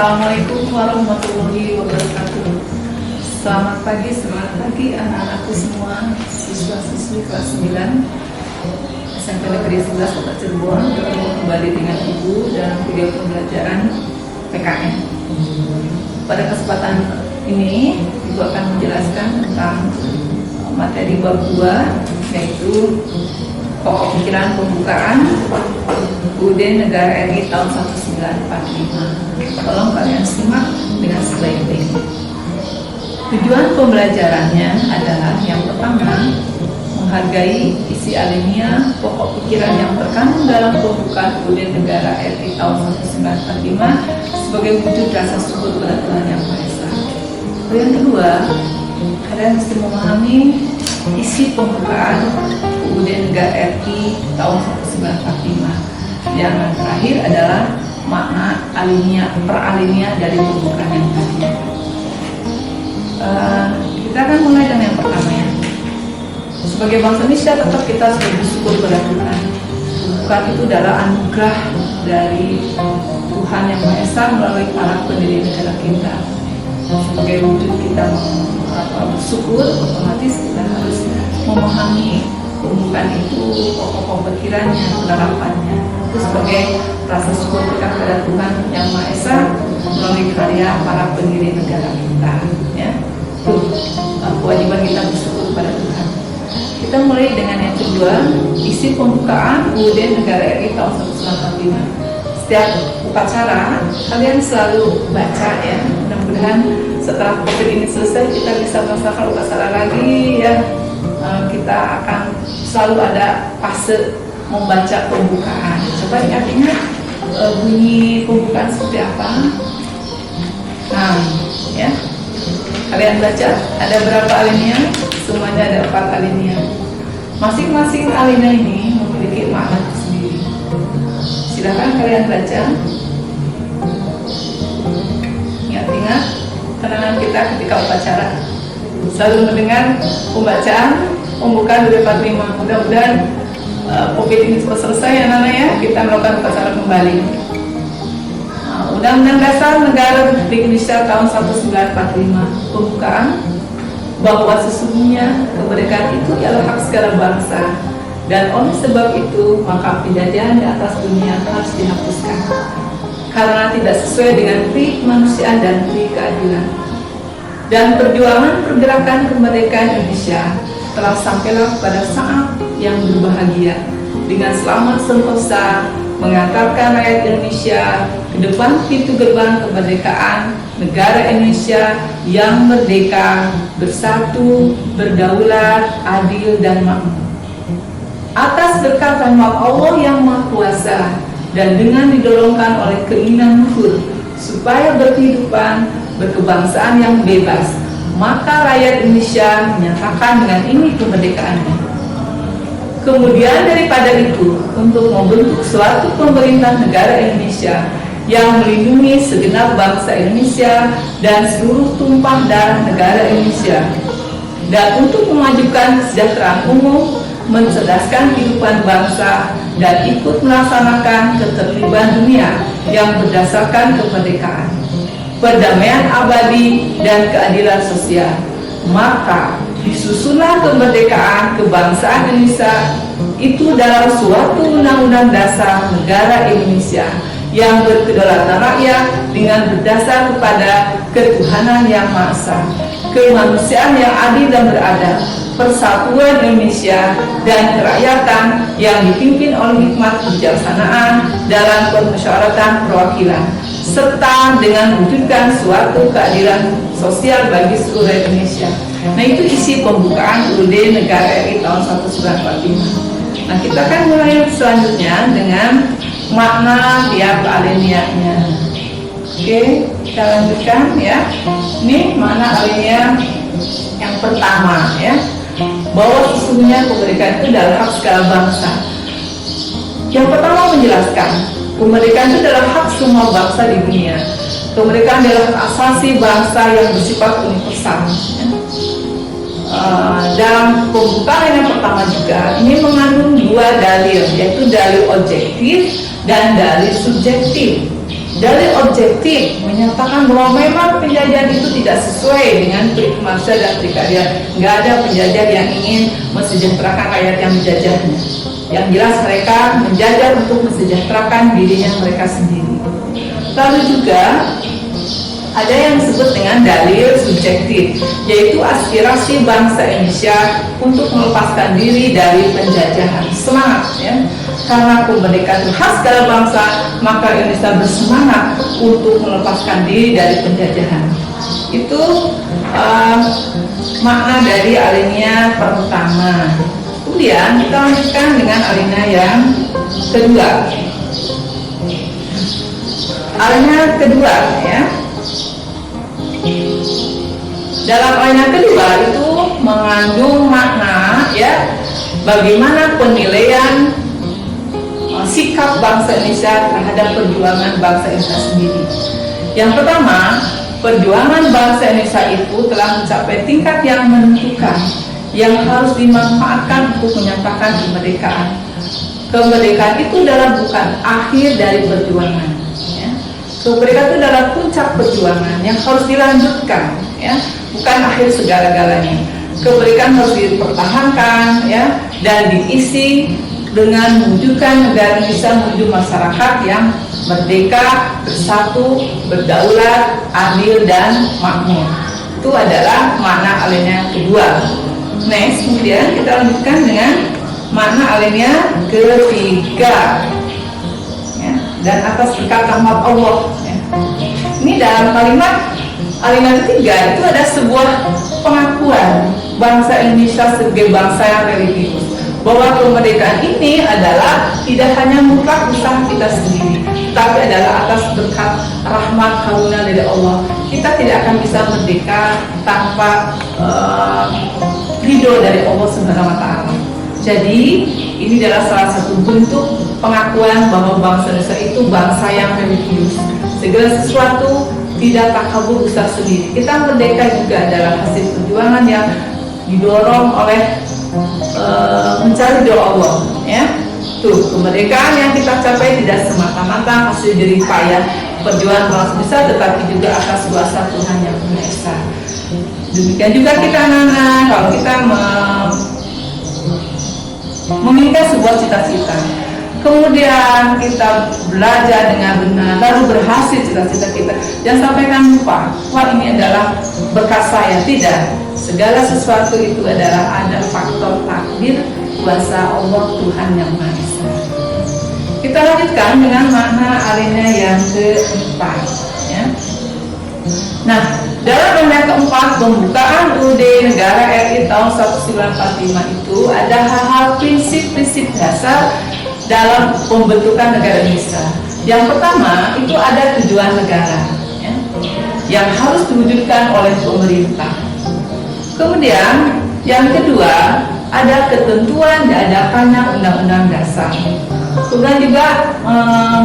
Assalamualaikum warahmatullahi wabarakatuh. Selamat pagi anak-anakku semua, siswa-siswi kelas 9 SMP Negeri 11 Kota Cirebon. Bertemu kembali dengan Ibu dalam video pembelajaran PKN. Pada kesempatan ini, Ibu akan menjelaskan tentang materi bab 2, yaitu pokok pikiran pembukaan UUD Negara RI tahun 1945. Tolong kalian simak dengan sebaik-baiknya. Tujuan pembelajarannya adalah yang pertama, menghargai isi alinea pokok pikiran yang terkandung dalam pembukaan UUD Negara RI tahun 1945 sebagai wujud rasa syukur pada Tuhan Yang Maha Esa. Yang kedua, kalian mesti memahami isi pembukaan UUD Negara RI tahun 1945. Yang terakhir adalah makna alinea, peralinea dari pembukaan yang tadi. Kita akan mulai dengan yang pertama ya. Sebagai bangsa Indonesia tetap kita harus bersyukur pada Tuhan. Pembukaan itu adalah anugerah dari Tuhan Yang Maha Esa melalui para pendiri negara kita. Sebagai wujud kita bersyukur, otomatis kita harus memahami pembukaan itu, pokok pikirannya, penerapannya. Itu sebagai rasa syukur kita kepada Tuhan Yang Maha Esa melalui karya para pendiri negara kita. Ya, itu kewajiban kita bersyukur kepada Tuhan. Kita mulai dengan yang kedua, isi pembukaan UUD Negara RI tahun 1945. Setiap upacara kalian selalu baca ya. Mudah-mudahan setelah COVID ini selesai kita bisa melaksanakan upacara lagi ya. Kita akan selalu ada fase membaca pembukaan. Coba ingat-ingat bunyi pembukaan seperti apa. Nah, ya. Kalian baca, ada berapa alinea? Semuanya ada 4 alinea. Masing-masing alinea ini memiliki makna tersendiri. Silakan kalian baca. Ingat-ingat kenangan kita ketika upacara. Selalu mendengar pembacaan pembukaan UUD 45. Mudah-mudahan COVID ini cepat selesai ya Nana ya. Kita melakukan upacara kembali. Undang-Undang Dasar Negara Republik Indonesia tahun 1945. Pembukaan bahwa sesungguhnya kemerdekaan itu ialah hak segala bangsa, dan oleh sebab itu maka penjajahan di atas dunia harus dihapuskan karena tidak sesuai dengan pri kemanusiaan dan pri keadilan. Dan perjuangan pergerakan kemerdekaan Indonesia telah sampailah pada saat yang berbahagia dengan selamat sentosa mengantarkan rakyat Indonesia ke depan pintu gerbang kemerdekaan negara Indonesia yang merdeka, bersatu, berdaulat, adil dan makmur. Atas berkat rahmat Allah yang Maha Kuasa dan dengan didorongkan oleh keinginan luhur supaya berkehidupan berkebangsaan yang bebas, maka rakyat Indonesia menyatakan dengan ini kemerdekaannya. Kemudian daripada itu, untuk membentuk suatu pemerintah negara Indonesia yang melindungi segenap bangsa Indonesia dan seluruh tumpah darah negara Indonesia, dan untuk memajukan kesejahteraan umum, mencerdaskan kehidupan bangsa, dan ikut melaksanakan ketertiban dunia yang berdasarkan kemerdekaan, perdamaian abadi, dan keadilan sosial. Maka disusunlah kemerdekaan kebangsaan Indonesia itu dalam suatu undang-undang dasar negara Indonesia yang berkedaulatan rakyat dengan berdasar kepada ketuhanan yang Maha Esa, kemanusiaan yang adil dan beradab, persatuan Indonesia, dan kerakyatan yang dipimpin oleh hikmat kebijaksanaan dalam permusyawaratan perwakilan, serta dengan mewujudkan suatu keadilan sosial bagi seluruh Indonesia. Nah, itu isi pembukaan UUD Negara RI tahun 1945. Nah, kita akan mulai selanjutnya dengan makna tiap alineanya. Oke, kita lanjutkan ya. Ini makna alinea yang pertama ya, bahwa sesungguhnya kemerdekaan itu adalah hak segala bangsa. Yang pertama menjelaskan kemerdekaan itu adalah hak semua bangsa di dunia. Kemerdekaan adalah hak asasi bangsa yang bersifat universal ya. Dalam pembukaan yang pertama juga ini mengandung 2 dalil, yaitu dalil objektif dan dalil subjektif. Dalil objektif menyatakan bahwa memang penjajahan itu tidak sesuai dengan prinsip manusia dan keadilan. Nggak ada penjajah yang ingin mensejahterakan rakyat yang menjajahnya. Yang jelas mereka menjajah untuk mensejahterakan dirinya mereka sendiri. Lalu juga ada yang disebut dengan dalil subjektif, yaitu aspirasi bangsa Indonesia untuk melepaskan diri dari penjajahan. Semangat, ya, karena kemerdekaan itu hak segala bangsa, maka Indonesia bersemangat untuk melepaskan diri dari penjajahan. Itu makna dari alinea pertama. Kemudian kita lanjutkan dengan alinea yang kedua. Alinea kedua, ya. Dalam alinea kedua itu mengandung makna, ya, bagaimana penilaian sikap bangsa Indonesia terhadap perjuangan bangsa Indonesia sendiri. Yang pertama, perjuangan bangsa Indonesia itu telah mencapai tingkat yang menentukan, yang harus dimanfaatkan untuk menyatakan kemerdekaan. Kemerdekaan itu adalah bukan akhir dari perjuangan, ya. Kemerdekaan itu adalah puncak perjuangan yang harus dilanjutkan, ya, bukan akhir segala-galanya. Kemerdekaan harus dipertahankan, ya, dan diisi dengan mewujudkan negara Indonesia menuju masyarakat yang merdeka, bersatu, berdaulat, adil, dan makmur. Itu adalah makna alinea kedua. Next, kemudian kita lanjutkan dengan makna alinea ketiga, ya, dan atas berkat rahmat Allah, ya. Ini dalam kalimat alinea ketiga itu ada sebuah pengakuan bangsa Indonesia sebagai bangsa yang religius, bahwa kemerdekaan ini adalah tidak hanya mutlak usaha kita sendiri, tapi adalah atas berkat rahmat karunia dari Allah. Kita tidak akan bisa merdeka tanpa ridho dari Allah Subhanahu wa Ta'ala. Jadi ini adalah salah satu bentuk pengakuan bahwa bangsa Indonesia itu bangsa yang religius. Segala sesuatu tidak takabur usaha sendiri. Kita merdeka juga adalah hasil perjuangan yang didorong oleh mencari doa Allah, ya. Tuh, kemerdekaan yang kita capai tidak semata-mata hasil jerih payah perjuangan bangsa Indonesia, tetapi juga atas kuasa Tuhan yang Maha Esa. Demikian juga kita anak-anak, kalau kita menginginkan sebuah cita-cita, kemudian kita belajar dengan benar, lalu berhasil cita-cita kita, jangan sampai kan lupa, wah ini adalah berkat saya. Tidak, segala sesuatu itu adalah ada faktor takdir, kuasa Allah Tuhan yang Maha Esa. Kita lanjutkan dengan makna alinea yang keempat, ya. Nah, dalam alinea keempat, pembukaan UUD Negara RI tahun 1945 itu ada hal-hal prinsip-prinsip dasar dalam pembentukan negara Indonesia. Yang pertama itu ada tujuan negara, ya, yang harus diwujudkan oleh pemerintah. Kemudian yang kedua ada ketentuan diadakannya undang-undang dasar. Kemudian juga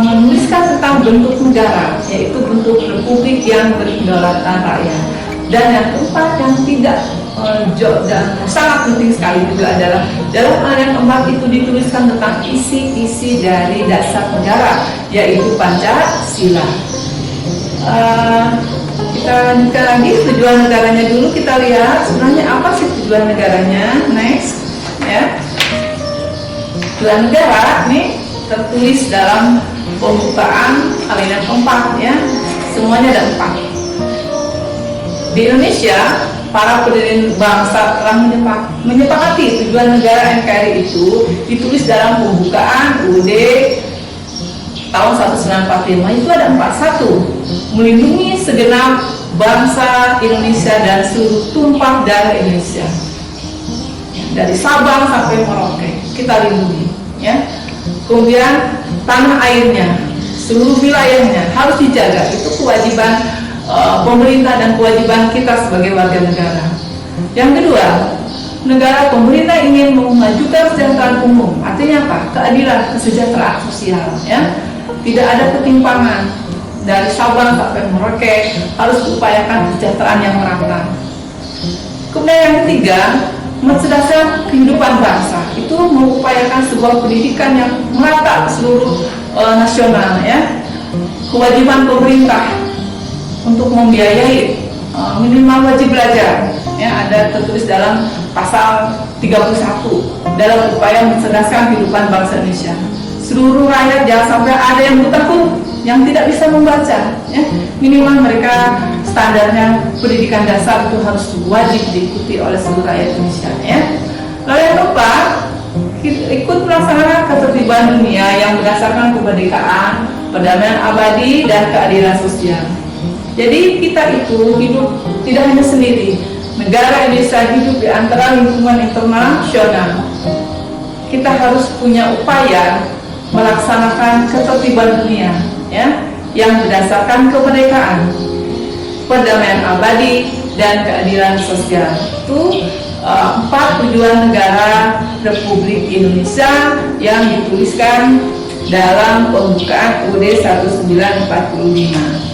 menuliskan tentang bentuk negara, yaitu bentuk republik yang berkedaulatan rakyat. Dan yang keempat yang tidak dan sangat penting sekali juga adalah dalam alinea keempat itu dituliskan tentang isi-isi dari dasar negara, yaitu Pancasila. Kita lanjutkan lagi tujuan negaranya dulu. Kita lihat sebenarnya apa sih tujuan negaranya. Next, ya. Tujuan negara ini tertulis dalam pembukaan alinea keempat, ya. Semuanya ada 4. Di Indonesia, para pendiri bangsa telah menyepakati tujuan negara NKRI itu ditulis dalam pembukaan UUD tahun 1945 itu ada 4. 1. Melindungi segenap bangsa Indonesia dan seluruh tumpah darah Indonesia, dari Sabang sampai Merauke kita lindungi, ya. Kemudian tanah airnya, seluruh wilayahnya harus dijaga. Itu kewajiban pemerintah dan kewajiban kita sebagai warga negara. Yang kedua, negara pemerintah ingin memajukan kesejahteraan umum. Artinya apa? Keadilan, kesejahteraan sosial, ya. Tidak ada ketimpangan dari Sabang sampai Merauke, harus diupayakan kesejahteraan yang merata. Kemudian yang ketiga, mencerdaskan kehidupan bangsa. Itu mengupayakan sebuah pendidikan yang merata ke seluruh nasional, ya. kewajiban pemerintah untuk membiayai minimal wajib belajar, ya, ada tertulis dalam pasal 31 dalam upaya mencerdaskan kehidupan bangsa Indonesia. Seluruh rakyat jangan sampai ada yang buta huruf, yang tidak bisa membaca, ya. Minimal mereka standarnya pendidikan dasar itu harus wajib diikuti oleh seluruh rakyat Indonesia, ya. Lalu yang keempat, ikut melaksanakan ketertiban dunia yang berdasarkan kemerdekaan, perdamaian abadi, dan keadilan sosial. Jadi kita itu hidup tidak hanya sendiri. Negara Indonesia hidup di antara lingkungan internasional. Kita harus punya upaya melaksanakan ketertiban dunia, ya, yang berdasarkan kemerdekaan, perdamaian abadi, dan keadilan sosial. Itu 4 tujuan negara Republik Indonesia yang dituliskan dalam pembukaan UUD 1945.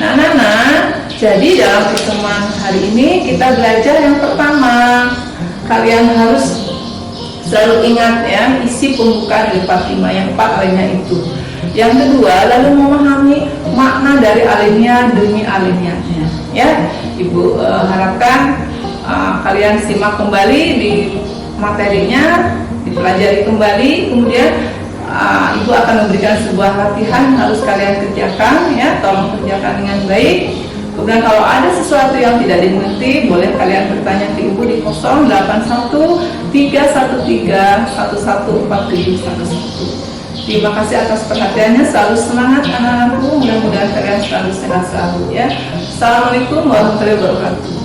Nah, anak-anak, jadi dalam pertemuan hari ini kita belajar yang pertama, kalian harus selalu ingat, ya, isi pembukaan UUD 45 yang 4 alinea itu. Yang kedua, lalu memahami makna dari alinea demi alineanya, ya. Ibu harapkan kalian simak kembali di materinya, dipelajari kembali, kemudian Ibu akan memberikan sebuah latihan harus kalian kerjakan, ya, tolong kerjakan dengan baik. Kemudian kalau ada sesuatu yang tidak dimengerti, boleh kalian bertanya ke Ibu di 081313114711. Terima kasih atas perhatiannya, selalu semangat anak-anakku, mudah-mudahan kalian selalu sehat selalu, ya. Assalamualaikum warahmatullahi wabarakatuh.